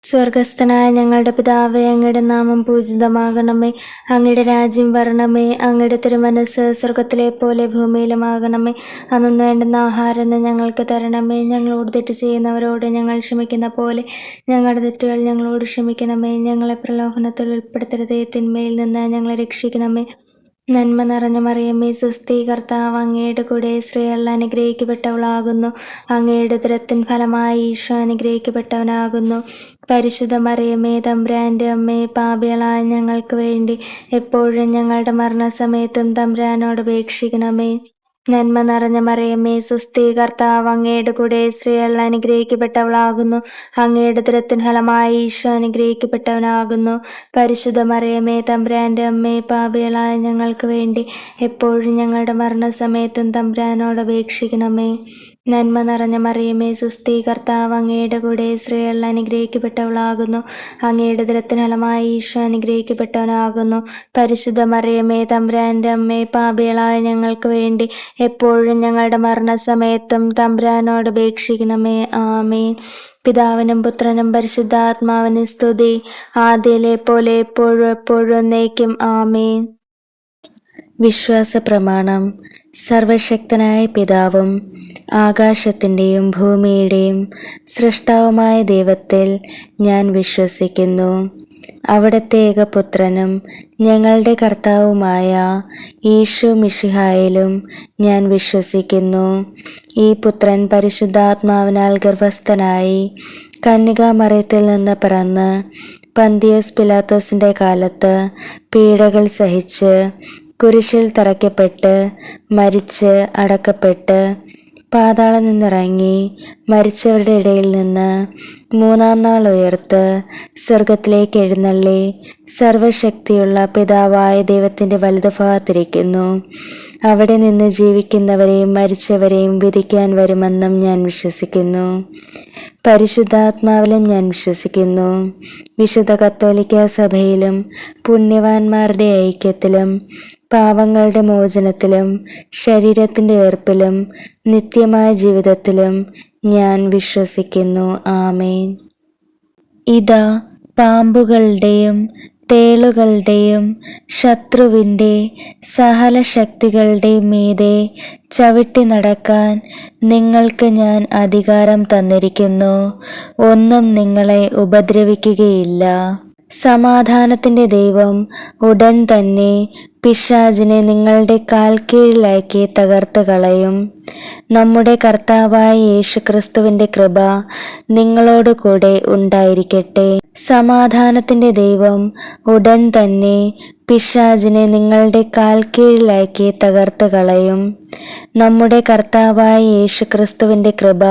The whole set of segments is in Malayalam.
സ്വർഗസ്ഥനായ ഞങ്ങളുടെ പിതാവേ, അങ്ങയുടെ നാമം പൂജിതമാകണമേ. അങ്ങയുടെ രാജ്യം വരണമേ. അങ്ങയുടെ തിരുമനസ്സ് സ്വർഗത്തിലെ പോലെ ഭൂമിയിലുമാകണമേ. അന്നു വേണ്ടുന്ന ആഹാരം ഞങ്ങൾക്ക് തരണമേ. ഞങ്ങളോട് തെറ്റ് ചെയ്യുന്നവരോട് ഞങ്ങൾ ക്ഷമിക്കുന്ന പോലെ ഞങ്ങളുടെ തെറ്റുകൾ ഞങ്ങളോട് ക്ഷമിക്കണമേ. ഞങ്ങളെ പ്രലോഭനത്തിൽ ഉൾപ്പെടുത്തരുതേ, തിന്മയിൽ നിന്ന് ഞങ്ങളെ രക്ഷിക്കണമേ. നന്മ നിറഞ്ഞ മറിയമേ, സ്വസ്തി, കർത്താവ് അങ്ങയുടെ കൂടെ, സ്ത്രീകൾ അനുഗ്രഹിക്കപ്പെട്ടവളാകുന്നു. അങ്ങയുടെ ഉദരത്തിൻ ഫലമായി ഈശോ അനുഗ്രഹിക്കപ്പെട്ടവനാകുന്നു. പരിശുദ്ധ മറിയമേ, തമ്പുരാൻ്റെ അമ്മേ, പാപികളായ ഞങ്ങൾക്ക് വേണ്ടി എപ്പോഴും ഞങ്ങളുടെ മരണസമയത്തും തമ്പുരാനോട് അപേക്ഷിക്കണമേ. നന്മ നിറഞ്ഞ മറിയമേ, സ്വസ്തി, കർത്താവ് അങ്ങയുടെ കൂടെ, സ്ത്രീകൾ അനുഗ്രഹിക്കപ്പെട്ടവളാകുന്നു. അങ്ങയുടെ ഉദരത്തിൻ ഫലമായി ഈശോ അനുഗ്രഹിക്കപ്പെട്ടവനാകുന്നു. പരിശുദ്ധ മറിയമേ, തമ്പുരാൻ്റെ അമ്മേ, പാപികളായ ഞങ്ങൾക്ക് വേണ്ടി എപ്പോഴും ഞങ്ങളുടെ മരണസമയത്തും തമ്പുരാനോട് അപേക്ഷിക്കണമേ. നന്മ നിറഞ്ഞ മറിയമേ, സ്വസ്തി, കർത്താവ് അങ്ങയുടെ കൂടെ, സ്ത്രീകൾ അനുഗ്രഹിക്കപ്പെട്ടവളാകുന്നു. അങ്ങയുടെ ഉദരത്തിൻ ഫലമായി ഈശോ അനുഗ്രഹിക്കപ്പെട്ടവനാകുന്നു. പരിശുദ്ധ മറിയമേ, തമ്പുരാൻ്റെ അമ്മേ, പാപികളായ ഞങ്ങൾക്ക് വേണ്ടി എപ്പോഴും ഞങ്ങളുടെ മരണസമയത്തും തമ്പുരാനോട് അപേക്ഷിക്കണമേ. ആമേൻ. പിതാവിനും പുത്രനും പരിശുദ്ധാത്മാവിനും സ്തുതി, ആദ്യയിലെ പോലെ എപ്പോഴും എപ്പോഴും എന്നേക്കും. ആമേൻ. വിശ്വാസ പ്രമാണം. സർവശക്തനായ പിതാവും ആകാശത്തിൻ്റെയും ഭൂമിയുടെയും സൃഷ്ടാവുമായ ദൈവത്തിൽ ഞാൻ വിശ്വസിക്കുന്നു. അവിടുത്തെ ഏകപുത്രനും ഞങ്ങളുടെ കർത്താവുമായ ഈശോ മിശിഹായിലും ഞാൻ വിശ്വസിക്കുന്നു. ഈ പുത്രൻ പരിശുദ്ധാത്മാവിനാൽ ഗർഭസ്ഥനായി കന്യകാമറിയത്തിൽ നിന്ന് പിറന്ന് പന്തിയോസ് പിലാത്തോസിൻ്റെ കാലത്ത് പീഡകൾ സഹിച്ച് കുരിശിൽ തറയ്ക്കപ്പെട്ട് മരിച്ച് അടക്കപ്പെട്ട് പാതാളം നിന്നിറങ്ങി മരിച്ചവരുടെ ഇടയിൽ നിന്ന് മൂന്നാം നാൾ ഉയർത്ത് സ്വർഗത്തിലേക്ക് എഴുന്നള്ളി സർവശക്തിയുള്ള പിതാവായ ദൈവത്തിൻ്റെ വലതുഭാഗത്തിരിക്കുന്നു. അവിടെ നിന്ന് ജീവിക്കുന്നവരെയും മരിച്ചവരെയും വിധിക്കാൻ വരുമെന്നും ഞാൻ വിശ്വസിക്കുന്നു. പരിശുദ്ധാത്മാവിലും ഞാൻ വിശ്വസിക്കുന്നു. വിശുദ്ധ കത്തോലിക്ക സഭയിലും പുണ്യവാന്മാരുടെ ഐക്യത്തിലും പാപങ്ങളുടെ മോചനത്തിലും ശരീരത്തിൻ്റെ ഉയർപ്പിലും നിത്യമായ ജീവിതത്തിലും ഞാൻ വിശ്വസിക്കുന്നു. ആമേൻ. ഇതാ പാമ്പുകളുടെയും തേളുകളുടെയും ശത്രുവിൻ്റെ സകല ശക്തികളുടെയും മീതെ ചവിട്ടി നടക്കാൻ നിങ്ങൾക്ക് ഞാൻ അധികാരം തന്നിരിക്കുന്നു. ഒന്നും നിങ്ങളെ ഉപദ്രവിക്കുകയില്ല. സമാധാനത്തിൻ്റെ ദൈവം ഉടൻ തന്നെ പിശാചിനെ നിങ്ങളുടെ കാൽ കീഴിലാക്കി തകർത്ത് കളയും. നമ്മുടെ കർത്താവായ യേശുക്രിസ്തുവിൻ്റെ കൃപ നിങ്ങളോട് കൂടെ ഉണ്ടായിരിക്കട്ടെ. സമാധാനത്തിൻ്റെ ദൈവം ഉടൻ തന്നെ പിശാചിനെ നിങ്ങളുടെ കാൽ കീഴിലാക്കി തകർത്ത് കളയും. നമ്മുടെ കർത്താവായ യേശുക്രിസ്തുവിൻ്റെ കൃപ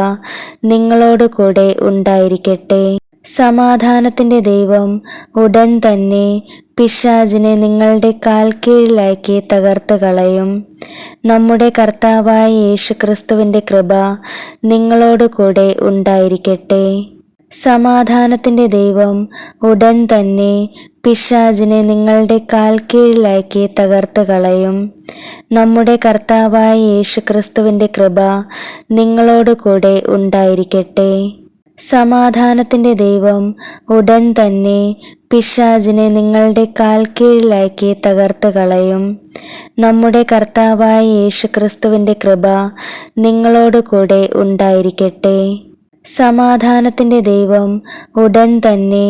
നിങ്ങളോട് കൂടെ ഉണ്ടായിരിക്കട്ടെ. സമാധാനത്തിൻ്റെ ദൈവം ഉടൻ തന്നെ പിശാചിനെ നിങ്ങളുടെ കാൽ കീഴിലാക്കി തകർത്ത് കളയും. നമ്മുടെ കർത്താവായ യേശുക്രിസ്തുവിൻ്റെ കൃപ നിങ്ങളോട് കൂടെ ഉണ്ടായിരിക്കട്ടെ. സമാധാനത്തിൻ്റെ ദൈവം ഉടൻ തന്നെ പിശാചിനെ നിങ്ങളുടെ കാൽ കീഴിലാക്കി തകർത്ത് കളയും. നമ്മുടെ കർത്താവായ യേശുക്രിസ്തുവിൻ്റെ കൃപ നിങ്ങളോട് കൂടെ ഉണ്ടായിരിക്കട്ടെ. സമാധാനത്തിൻ്റെ ദൈവം ഉടൻ തന്നെ പിശാചിനെ നിങ്ങളുടെ കാൽ കീഴിലാക്കി തകർത്ത് കളയും. നമ്മുടെ കർത്താവായ യേശുക്രിസ്തുവിൻ്റെ കൃപ നിങ്ങളോട് കൂടെ ഉണ്ടായിരിക്കട്ടെ. സമാധാനത്തിൻ്റെ ദൈവം ഉടൻ തന്നെ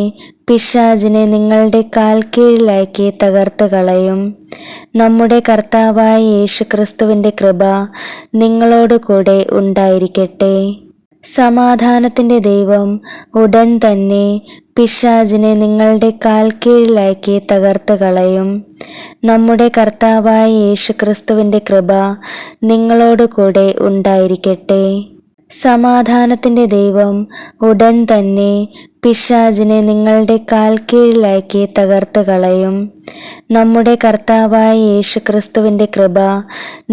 പിശാചിനെ നിങ്ങളുടെ കാൽ കീഴിലാക്കി തകർത്ത് കളയും. നമ്മുടെ കർത്താവായ യേശുക്രിസ്തുവിൻ്റെ കൃപ നിങ്ങളോട് കൂടെ ഉണ്ടായിരിക്കട്ടെ. സമാധാനത്തിൻ്റെ ദൈവം ഉടൻ തന്നെ പിശാചിനെ നിങ്ങളുടെ കാൽ കീഴിലാക്കി തകർത്ത് കളയും. നമ്മുടെ കർത്താവായ യേശുക്രിസ്തുവിൻ്റെ കൃപ നിങ്ങളോട് കൂടെ ഉണ്ടായിരിക്കട്ടെ. സമാധാനത്തിൻ്റെ ദൈവം ഉടൻ തന്നെ പിശാചിനെ നിങ്ങളുടെ കാൽ കീഴിലാക്കി തകർത്ത് കളയും. നമ്മുടെ കർത്താവായ യേശുക്രിസ്തുവിൻ്റെ കൃപ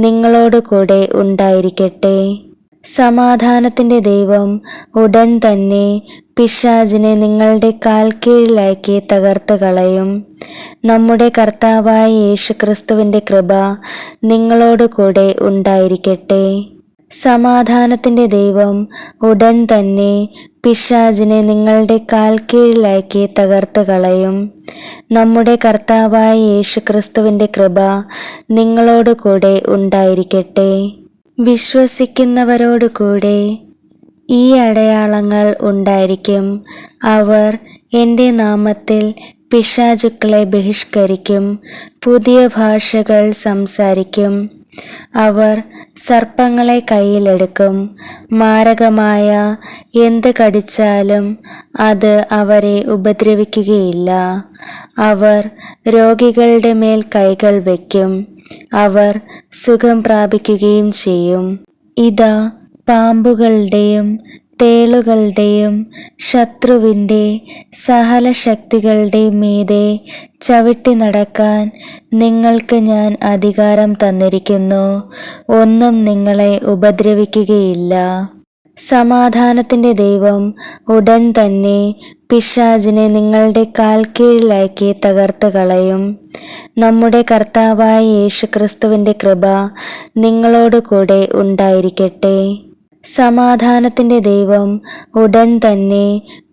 നിങ്ങളോട് കൂടെ ഉണ്ടായിരിക്കട്ടെ. സമാധാനത്തിൻ്റെ ദൈവം ഉടൻ തന്നെ പിശാചിനെ നിങ്ങളുടെ കാൽ കീഴിലാക്കി തകർത്ത് കളയും. നമ്മുടെ കർത്താവായ യേശുക്രിസ്തുവിൻ്റെ കൃപ നിങ്ങളോട് കൂടെ ഉണ്ടായിരിക്കട്ടെ. സമാധാനത്തിന്റെ ദൈവം ഉടൻ തന്നെ പിശാചിനെ നിങ്ങളുടെ കാൽ കീഴിലാക്കി തകർത്ത് കളയും. നമ്മുടെ കർത്താവായ യേശുക്രിസ്തുവിന്റെ കൃപ നിങ്ങളോട് കൂടെ ഉണ്ടായിരിക്കട്ടെ. വിശ്വസിക്കുന്നവരോട് കൂടെ ഈ അടയാളങ്ങൾ ഉണ്ടായിരിക്കും. അവർ എൻ്റെ നാമത്തിൽ പിശാചുക്കളെ ബഹിഷ്കരിക്കും, പുതിയ ഭാഷകൾ സംസാരിക്കും, അവർ സർപ്പങ്ങളെ കയ്യിലെടുക്കും, മാരകമായ എന്ത് കടിച്ചാലും അത് അവരെ ഉപദ്രവിക്കുകയില്ല, അവർ രോഗികളുടെ മേൽ കൈകൾ വയ്ക്കും, അവർ സുഖം പ്രാപിക്കുകയും ചെയ്യും. ഇതാ പാമ്പുകളുടെയും തേളുകളുടെയും ശത്രുവിൻ്റെ സകല ശക്തികളുടെയും മീതെ ചവിട്ടി നടക്കാൻ നിങ്ങൾക്ക് ഞാൻ അധികാരം തന്നിരിക്കുന്നു. ഒന്നും നിങ്ങളെ ഉപദ്രവിക്കുകയില്ല. സമാധാനത്തിന്റെ ദൈവം ഉടൻ തന്നെ പിശാചിനെ നിങ്ങളുടെ കാൽ കീഴിലാക്കി തകർത്ത് കളയും. നമ്മുടെ കർത്താവായ യേശുക്രിസ്തുവിന്റെ കൃപ നിങ്ങളോട് കൂടെ ഉണ്ടായിരിക്കട്ടെ. സമാധാനത്തിന്റെ ദൈവം ഉടൻ തന്നെ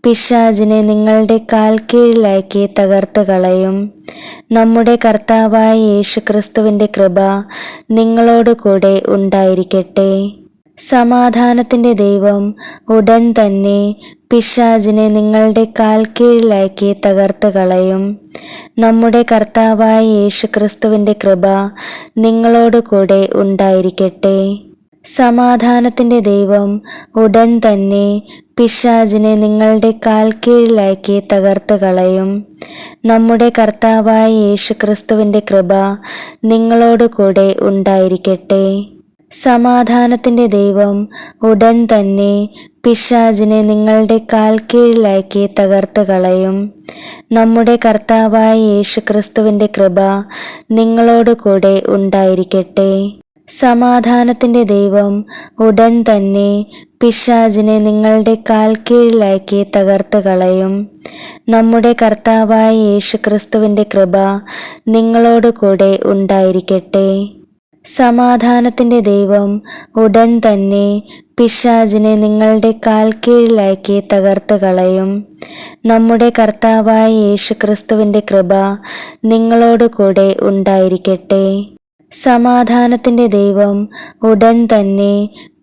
പിശാചിനെ നിങ്ങളുടെ കാൽ കീഴിലാക്കി തകർത്ത് കളയും. നമ്മുടെ കർത്താവായ യേശുക്രിസ്തുവിന്റെ കൃപ നിങ്ങളോട് കൂടെ ഉണ്ടായിരിക്കട്ടെ. സമാധാനത്തിന്റെ ദൈവം ഉടൻ തന്നെ പിശാചിനെ നിങ്ങളുടെ കാൽ കീഴിലാക്കി തകർത്ത് കളയും. നമ്മുടെ കർത്താവായ യേശുക്രിസ്തുവിന്റെ കൃപ നിങ്ങളോട് കൂടെ ഉണ്ടായിരിക്കട്ടെ. സമാധാനത്തിന്റെ ദൈവം ഉടൻ തന്നെ പിശാചിനെ നിങ്ങളുടെ കാൽ കീഴിലാക്കി തകർത്ത് കളയും. നമ്മുടെ കർത്താവായ യേശുക്രിസ്തുവിന്റെ കൃപ നിങ്ങളോട് കൂടെ ഉണ്ടായിരിക്കട്ടെ. സമാധാനത്തിന്റെ ദൈവം ഉടൻ തന്നെ പിശാചിനെ നിങ്ങളുടെ കാൽ കീഴിലാക്കി തകർത്ത് കളയും. നമ്മുടെ കർത്താവായ യേശുക്രിസ്തുവിന്റെ കൃപ നിങ്ങളോട് കൂടെ ഉണ്ടായിരിക്കട്ടെ. സമാധാനത്തിന്റെ ദൈവം ഉടൻ തന്നെ പിശാചിനെ നിങ്ങളുടെ കാൽ കീഴിലാക്കി തകർത്ത് കളയും. നമ്മുടെ കർത്താവായ യേശുക്രിസ്തുവിന്റെ കൃപ നിങ്ങളോട് കൂടെ ഉണ്ടായിരിക്കട്ടെ. സമാധാനത്തിന്റെ ദൈവം ഉടൻ തന്നെ പിശാചിനെ നിങ്ങളുടെ കാൽ കീഴിലാക്കി തകർത്ത് കളയും. നമ്മുടെ കർത്താവായ യേശുക്രിസ്തുവിന്റെ കൃപ നിങ്ങളോട് കൂടെ ഉണ്ടായിരിക്കട്ടെ. സമാധാനത്തിന്റെ ദൈവം ഉടൻ തന്നെ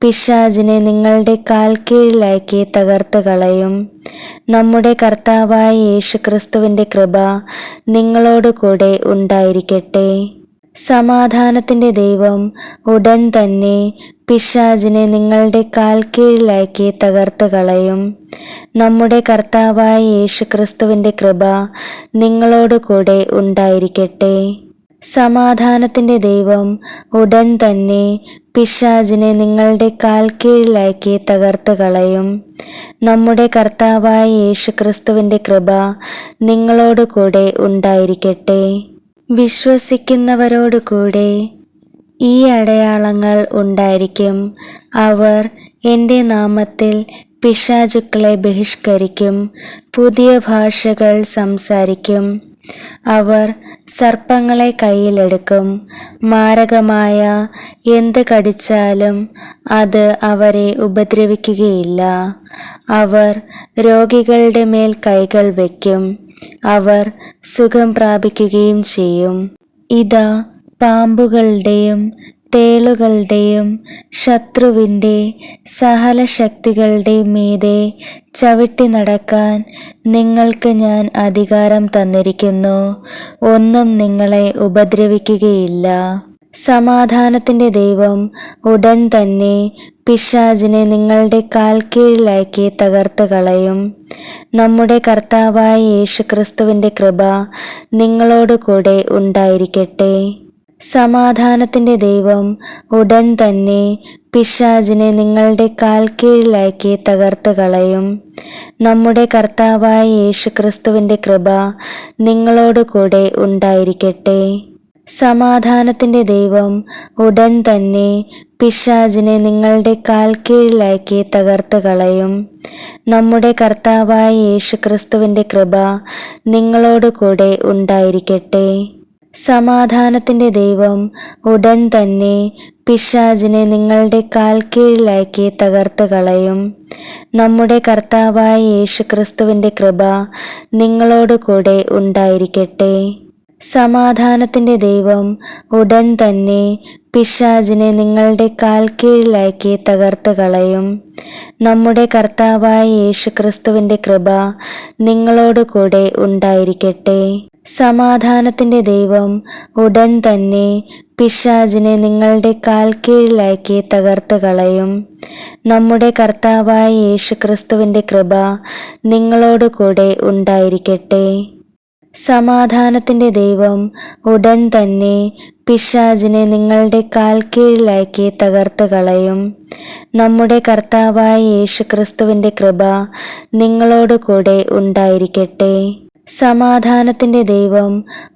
പിശാചിനെ നിങ്ങളുടെ കാൽ കീഴിലാക്കി തകർത്ത് കളയും. നമ്മുടെ കർത്താവായ യേശുക്രിസ്തുവിന്റെ കൃപ നിങ്ങളോട് കൂടെ ഉണ്ടായിരിക്കട്ടെ. സമാധാനത്തിന്റെ ദൈവം ഉടൻ തന്നെ പിശാചിനെ നിങ്ങളുടെ കാൽ കീഴിലാക്കി തകർത്ത് കളയും. നമ്മുടെ കർത്താവായ യേശുക്രിസ്തുവിന്റെ കൃപ നിങ്ങളോട് കൂടെ ഉണ്ടായിരിക്കട്ടെ. സമാധാനത്തിന്റെ ദൈവം ഉടൻ തന്നെ പിശാചിനെ നിങ്ങളുടെ കാൽ കീഴിലാക്കി തകർത്ത് കളയും. നമ്മുടെ കർത്താവായ യേശുക്രിസ്തുവിന്റെ കൃപ നിങ്ങളോട് കൂടെ ഉണ്ടായിരിക്കട്ടെ. വിശ്വസിക്കുന്നവരോട് കൂടെ ഈ അടയാളങ്ങൾ ഉണ്ടായിരിക്കും. അവർ എൻ്റെ നാമത്തിൽ പിശാചുക്കളെ ബഹിഷ്കരിക്കും, പുതിയ ഭാഷകൾ സംസാരിക്കും, അവർ സർപ്പങ്ങളെ കയ്യിലെടുക്കും, മാരകമായ എന്ത് കടിച്ചാലും അത് അവരെ ഉപദ്രവിക്കുകയില്ല, അവർ രോഗികളുടെ മേൽ കൈകൾ വയ്ക്കും, അവർ സുഖം പ്രാപിക്കുകയും ചെയ്യും. ഇതാ പാമ്പുകളുടെയും തേളുകളുടെയും ശത്രുവിൻ്റെ സകല ശക്തികളുടെയും മീതെ ചവിട്ടി നടക്കാൻ നിങ്ങൾക്ക് ഞാൻ അധികാരം തന്നിരിക്കുന്നു. ഒന്നും നിങ്ങളെ ഉപദ്രവിക്കുകയില്ല. സമാധാനത്തിന്റെ ദൈവം ഉടൻ തന്നെ പിശാചിനെ നിങ്ങളുടെ കാൽ കീഴിലാക്കി തകർത്ത് കളയും. നമ്മുടെ കർത്താവായ യേശുക്രിസ്തുവിന്റെ കൃപ നിങ്ങളോട് കൂടെ ഉണ്ടായിരിക്കട്ടെ. സമാധാനത്തിന്റെ ദൈവം ഉടൻ തന്നെ പിശാചിനെ നിങ്ങളുടെ കാൽ കീഴിലാക്കി തകർത്ത് കളയും. നമ്മുടെ കർത്താവായ യേശുക്രിസ്തുവിന്റെ കൃപ നിങ്ങളോട് കൂടെ ഉണ്ടായിരിക്കട്ടെ. സമാധാനത്തിന്റെ ദൈവം ഉടൻ തന്നെ പിശാചിനെ നിങ്ങളുടെ കാൽ കീഴിലാക്കി തകർത്ത് കളയും. നമ്മുടെ കർത്താവായ യേശുക്രിസ്തുവിന്റെ കൃപ നിങ്ങളോട് കൂടെ ഉണ്ടായിരിക്കട്ടെ. സമാധാനത്തിന്റെ ദൈവം ഉടൻ തന്നെ പിശാചിനെ നിങ്ങളുടെ കാൽ കീഴിലാക്കി തകർത്ത് കളയും. നമ്മുടെ കർത്താവായ യേശുക്രിസ്തുവിൻ്റെ കൃപ നിങ്ങളോട് കൂടെ ഉണ്ടായിരിക്കട്ടെ. സമാധാനത്തിൻ്റെ ദൈവം ഉടൻ തന്നെ പിശാചിനെ നിങ്ങളുടെ കാൽ കീഴിലാക്കി തകർത്ത് കളയും. നമ്മുടെ കർത്താവായ യേശുക്രിസ്തുവിൻ്റെ കൃപ നിങ്ങളോട് കൂടെ ഉണ്ടായിരിക്കട്ടെ. സമാധാനത്തിൻ്റെ ദൈവം ഉടൻ തന്നെ പിശാചിനെ നിങ്ങളുടെ കാൽ കീഴിലാക്കി തകർത്ത് കളയും. നമ്മുടെ കർത്താവായ യേശുക്രിസ്തുവിൻ്റെ കൃപ നിങ്ങളോട് കൂടെ ഉണ്ടായിരിക്കട്ടെ. സമാധാനത്തിൻ്റെ ദൈവം ഉടൻ തന്നെ പിശാചിനെ നിങ്ങളുടെ കാൽ കീഴിലാക്കി തകർത്ത് കളയും. നമ്മുടെ കർത്താവായ യേശുക്രിസ്തുവിൻ്റെ കൃപ നിങ്ങളോട് കൂടെ ഉണ്ടായിരിക്കട്ടെ. സമാധാനത്തിൻ്റെ ദൈവം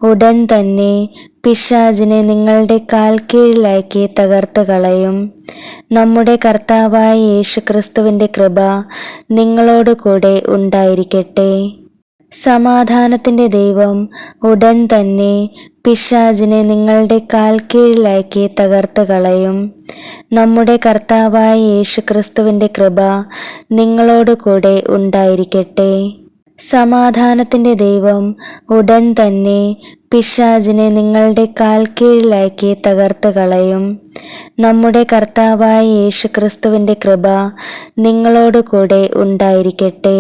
ഉടൻ തന്നെ പിശാചിനെ നിങ്ങളുടെ കാൽ കീഴിലാക്കി തകർത്ത് കളയും. നമ്മുടെ കർത്താവായ യേശുക്രിസ്തുവിൻ്റെ കൃപ നിങ്ങളോട് കൂടെ ഉണ്ടായിരിക്കട്ടെ. സമാധാനത്തിൻ്റെ ദൈവം ഉടൻ തന്നെ പിശാചിനെ നിങ്ങളുടെ കാൽ കീഴിലാക്കി തകർത്ത് കളയും. നമ്മുടെ കർത്താവായ യേശുക്രിസ്തുവിൻ്റെ കൃപ നിങ്ങളോട് കൂടെ ഉണ്ടായിരിക്കട്ടെ. സമാധാനത്തിൻ്റെ ദൈവം ഉടൻ തന്നെ പിശാചിനെ നിങ്ങളുടെ കാൽ കീഴിലാക്കി തകർത്ത് കളയും. നമ്മുടെ കർത്താവായ യേശുക്രിസ്തുവിൻ്റെ കൃപ നിങ്ങളോട് കൂടെ ഉണ്ടായിരിക്കട്ടെ.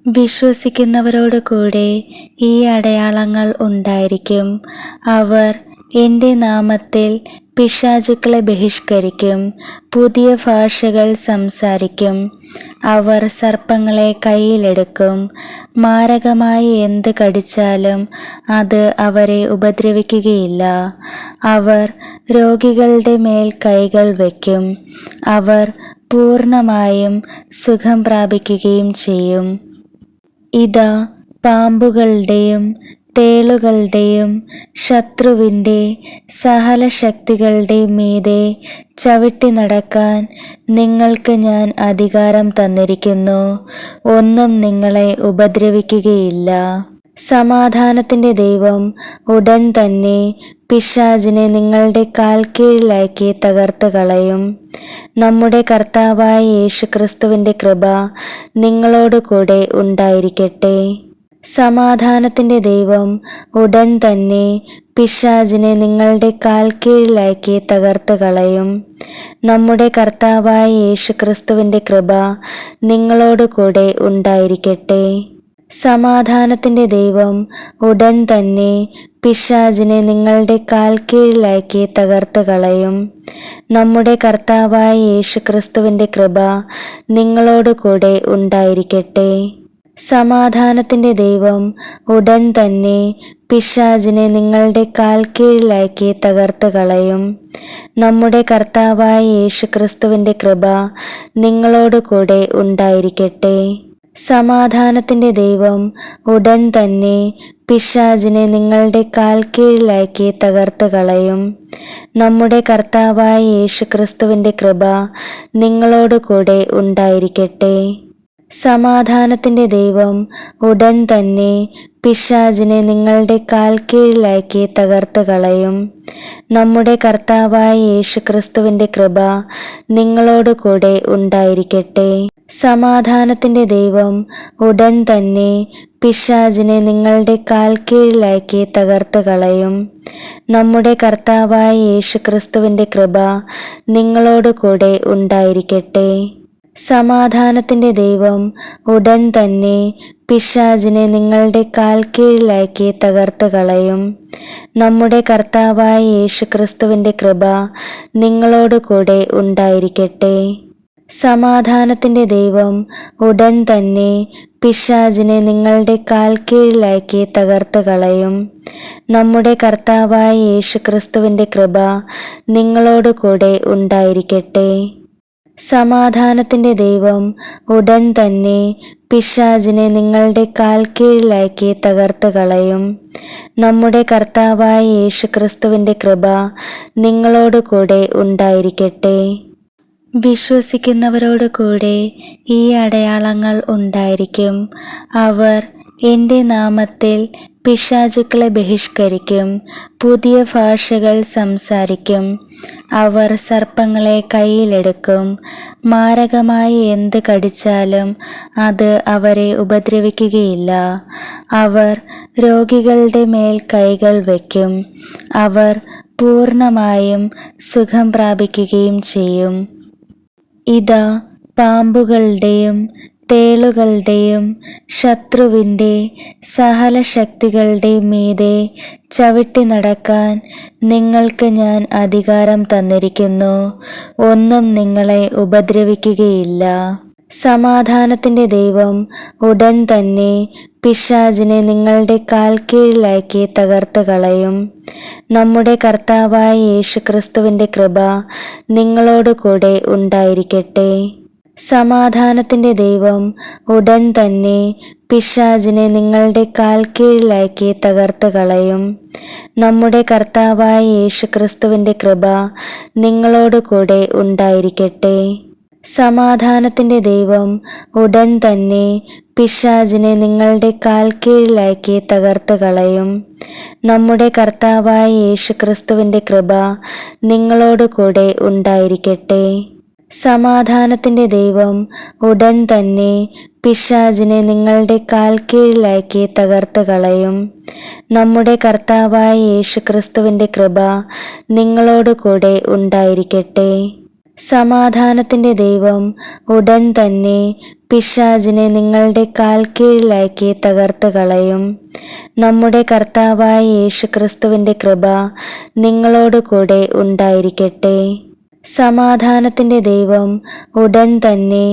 വിശ്വസിക്കുന്നവരോട് കൂടെ ഈ അടയാളങ്ങൾ ഉണ്ടായിരിക്കും. അവർ എൻ്റെ നാമത്തിൽ പിശാചുക്കളെ ബഹിഷ്കരിക്കും, പുതിയ ഭാഷകൾ സംസാരിക്കും, അവർ സർപ്പങ്ങളെ കയ്യിലെടുക്കും, മാരകമായി എന്ത് കടിച്ചാലും അത് അവരെ ഉപദ്രവിക്കുകയില്ല, അവർ രോഗികളുടെ മേൽ കൈകൾ വയ്ക്കും, അവർ പൂർണ്ണമായും സുഖം പ്രാപിക്കുകയും ചെയ്യും. ഇതാ പാമ്പുകളുടെയും തേളുകളുടെയും ശത്രുവിൻ്റെ സകല ശക്തികളുടെയും മീതെ ചവിട്ടി നടക്കാൻ നിങ്ങൾക്ക് ഞാൻ അധികാരം തന്നിരിക്കുന്നു. ഒന്നും നിങ്ങളെ ഉപദ്രവിക്കുകയില്ല. സമാധാനത്തിൻ്റെ ദൈവം ഉടൻ തന്നെ പിശാചിനെ നിങ്ങളുടെ കാൽ കീഴിലാക്കി തകർത്ത് കളയും. നമ്മുടെ കർത്താവായ യേശുക്രിസ്തുവിൻ്റെ കൃപ നിങ്ങളോട് കൂടെ ഉണ്ടായിരിക്കട്ടെ. സമാധാനത്തിൻ്റെ ദൈവം ഉടൻ തന്നെ പിശാചിനെ നിങ്ങളുടെ കാൽ കീഴിലാക്കി തകർത്ത് കളയും. നമ്മുടെ കർത്താവായ യേശുക്രിസ്തുവിൻ്റെ കൃപ നിങ്ങളോട് കൂടെ ഉണ്ടായിരിക്കട്ടെ. സമാധാനത്തിൻ്റെ ദൈവം ഉടൻ തന്നെ പിശാചിനെ നിങ്ങളുടെ കാൽ കീഴിലാക്കി തകർത്ത് കളയും. നമ്മുടെ കർത്താവായ യേശുക്രിസ്തുവിൻ്റെ കൃപ നിങ്ങളോട് കൂടെ ഉണ്ടായിരിക്കട്ടെ. സമാധാനത്തിൻ്റെ ദൈവം ഉടൻ തന്നെ പിശാചിനെ നിങ്ങളുടെ കാൽ കീഴിലാക്കി തകർത്ത് കളയും. നമ്മുടെ കർത്താവായ യേശുക്രിസ്തുവിൻ്റെ കൃപ നിങ്ങളോട് കൂടെ ഉണ്ടായിരിക്കട്ടെ. സമാധാനത്തിൻ്റെ ദൈവം ഉടൻ തന്നെ പിശാചിനെ നിങ്ങളുടെ കാൽ കീഴിലാക്കി തകർത്ത് കളയും. നമ്മുടെ കർത്താവായ യേശുക്രിസ്തുവിൻ്റെ കൃപ നിങ്ങളോട് കൂടെ ഉണ്ടായിരിക്കട്ടെ. സമാധാനത്തിൻ്റെ ദൈവം ഉടൻ തന്നെ പിശാചിനെ നിങ്ങളുടെ കാൽ കീഴിലാക്കി തകർത്ത് കളയും. നമ്മുടെ കർത്താവായ യേശുക്രിസ്തുവിൻ്റെ കൃപ നിങ്ങളോട് കൂടെ ഉണ്ടായിരിക്കട്ടെ. സമാധാനത്തിൻ്റെ ദൈവം ഉടൻ തന്നെ പിശാചിനെ നിങ്ങളുടെ കാൽ കീഴിലാക്കി തകർത്ത് കളയും. നമ്മുടെ കർത്താവായ യേശുക്രിസ്തുവിൻ്റെ കൃപ നിങ്ങളോട് കൂടെ ഉണ്ടായിരിക്കട്ടെ. സമാധാനത്തിൻ്റെ ദൈവം ഉടൻ തന്നെ പിശാചിനെ നിങ്ങളുടെ കാൽ കീഴിലാക്കി തകർത്ത് കളയും. നമ്മുടെ കർത്താവായ യേശുക്രിസ്തുവിൻ്റെ കൃപ നിങ്ങളോട് കൂടെ ഉണ്ടായിരിക്കട്ടെ. സമാധാനത്തിൻ്റെ ദൈവം ഉടൻ തന്നെ പിശാചിനെ നിങ്ങളുടെ കാൽ കീഴിലാക്കി തകർത്ത് കളയും. നമ്മുടെ കർത്താവായ യേശുക്രിസ്തുവിൻ്റെ കൃപ നിങ്ങളോട് കൂടെ ഉണ്ടായിരിക്കട്ടെ. സമാധാനത്തിൻ്റെ ദൈവം ഉടൻ തന്നെ പിശാചിനെ നിങ്ങളുടെ കാൽ കീഴിലാക്കി തകർത്ത് കളയും. നമ്മുടെ കർത്താവായ യേശുക്രിസ്തുവിൻ്റെ കൃപ നിങ്ങളോട് കൂടെ ഉണ്ടായിരിക്കട്ടെ. വിശ്വസിക്കുന്നവരോട് കൂടെ ഈ അടയാളങ്ങൾ ഉണ്ടായിരിക്കും. അവർ എൻ്റെ നാമത്തിൽ പിശാചുക്കളെ ബഹിഷ്കരിക്കും, പുതിയ ഭാഷകൾ സംസാരിക്കും, അവർ സർപ്പങ്ങളെ കയ്യിലെടുക്കും. മാരകമായി എന്ത് കടിച്ചാലും അത് അവരെ ഉപദ്രവിക്കുകയില്ല. അവർ രോഗികളുടെ മേൽ കൈകൾ വയ്ക്കും. അവർ പൂർണ്ണമായും സുഖം പ്രാപിക്കുകയും ചെയ്യും. ഇതാ, പാമ്പുകളുടെയും തേളുകളുടെയും ശത്രുവിൻ്റെ സകല ശക്തികളുടെയും മീതെ ചവിട്ടി നടക്കാൻ നിങ്ങൾക്ക് ഞാൻ അധികാരം തന്നിരിക്കുന്നു. ഒന്നും നിങ്ങളെ ഉപദ്രവിക്കുകയില്ല. സമാധാനത്തിൻ്റെ ദൈവം ഉടൻ തന്നെ പിശാചിനെ നിങ്ങളുടെ കാൽക്കീഴിലാക്കി തകർത്ത് കളയും. നമ്മുടെ കർത്താവായ യേശുക്രിസ്തുവിൻ്റെ കൃപ നിങ്ങളോട് കൂടെ ഉണ്ടായിരിക്കട്ടെ. സമാധാനത്തിൻ്റെ ദൈവം ഉടൻ തന്നെ പിശാചിനെ നിങ്ങളുടെ കാൽക്കീഴിലാക്കി തകർത്ത് കളയും. നമ്മുടെ കർത്താവായ യേശുക്രിസ്തുവിൻ്റെ കൃപ നിങ്ങളോട് കൂടെ ഉണ്ടായിരിക്കട്ടെ. സമാധാനത്തിൻ്റെ ദൈവം ഉടൻ തന്നെ പിശാചിനെ നിങ്ങളുടെ കാൽക്കീഴിലാക്കി തകർത്ത് കളയും. നമ്മുടെ കർത്താവായ യേശുക്രിസ്തുവിൻ്റെ കൃപ നിങ്ങളോട് കൂടെ ഉണ്ടായിരിക്കട്ടെ. സമാധാനത്തിൻ്റെ ദൈവം ഉടൻ തന്നെ പിശാചിനെ നിങ്ങളുടെ കാൽക്കീഴിലാക്കി തകർത്ത് കളയും. നമ്മുടെ കർത്താവായ യേശുക്രിസ്തുവിൻ്റെ കൃപ നിങ്ങളോട് കൂടെ ഉണ്ടായിരിക്കട്ടെ. സമാധാനത്തിൻ്റെ ദൈവം ഉടൻ തന്നെ പിശാചിനെ നിങ്ങളുടെ കാൽക്കീഴിലാക്കി തകർത്ത് കളയും. നമ്മുടെ കർത്താവായ യേശുക്രിസ്തുവിൻ്റെ കൃപ നിങ്ങളോട് കൂടെ ഉണ്ടായിരിക്കട്ടെ. സമാധാനത്തിൻ്റെ ദൈവം ഉടൻ തന്നെ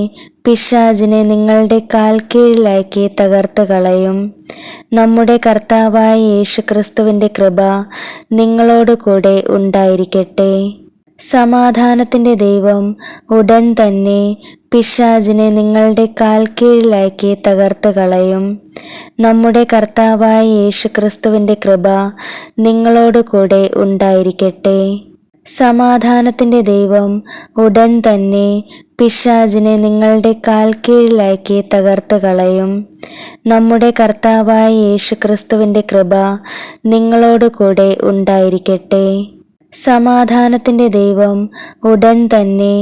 പിശാചിനെ നിങ്ങളുടെ കാൽക്കീഴിലാക്കി തകർത്ത് കളയും. നമ്മുടെ കർത്താവായ യേശുക്രിസ്തുവിൻ്റെ കൃപ നിങ്ങളോട് കൂടെ ഉണ്ടായിരിക്കട്ടെ. സമാധാനത്തിൻ്റെ ദൈവം ഉടൻ തന്നെ പിശാചിനെ നിങ്ങളുടെ കാൽക്കീഴിലാക്കി തകർത്ത് കളയും. നമ്മുടെ കർത്താവായ യേശുക്രിസ്തുവിൻ്റെ കൃപ നിങ്ങളോട് കൂടെ ഉണ്ടായിരിക്കട്ടെ. സമാധാനത്തിൻ്റെ ദൈവം ഉടൻ തന്നെ പിശാചിനെ നിങ്ങളുടെ കാൽക്കീഴിലാക്കി തകർത്ത് കളയും. നമ്മുടെ കർത്താവായ യേശുക്രിസ്തുവിൻ്റെ കൃപ നിങ്ങളോട് കൂടെ ഉണ്ടായിരിക്കട്ടെ. സമാധാനത്തിൻ്റെ ദൈവം ഉടൻ തന്നെ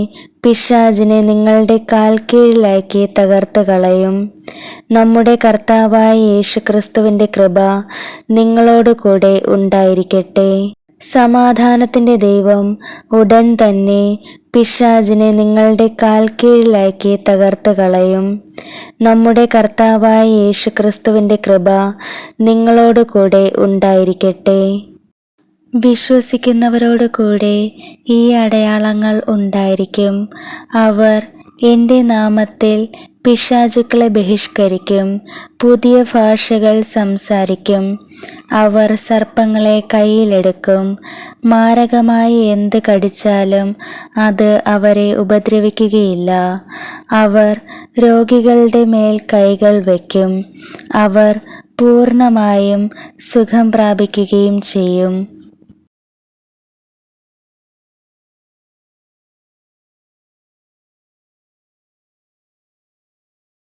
പിശാചിനെ നിങ്ങളുടെ കാൽക്കീഴിലാക്കി തകർത്ത് കളയും. നമ്മുടെ കർത്താവായ യേശുക്രിസ്തുവിൻ്റെ കൃപ നിങ്ങളോട് കൂടെ ഉണ്ടായിരിക്കട്ടെ. സമാധാനത്തിൻ്റെ ദൈവം ഉടൻ തന്നെ പിശാചിനെ നിങ്ങളുടെ കാൽക്കീഴിലാക്കി തകർത്ത് കളയും. നമ്മുടെ കർത്താവായ യേശുക്രിസ്തുവിൻ്റെ കൃപ നിങ്ങളോട് കൂടെ ഉണ്ടായിരിക്കട്ടെ. വിശ്വസിക്കുന്നവരോട് കൂടെ ഈ അടയാളങ്ങൾ ഉണ്ടായിരിക്കും. അവർ എൻ്റെ നാമത്തിൽ പിശാചുക്കളെ ബഹിഷ്കരിക്കും. പുതിയ ഭാഷകൾ സംസാരിക്കും. അവർ സർപ്പങ്ങളെ കയ്യിലെടുക്കും. മാരകമായി എന്ത് കടിച്ചാലും അത് അവരെ ഉപദ്രവിക്കുകയില്ല. അവർ രോഗികളുടെ മേൽ കൈകൾ വയ്ക്കും. അവർ പൂർണ്ണമായും സുഖം പ്രാപിക്കുകയും ചെയ്യും.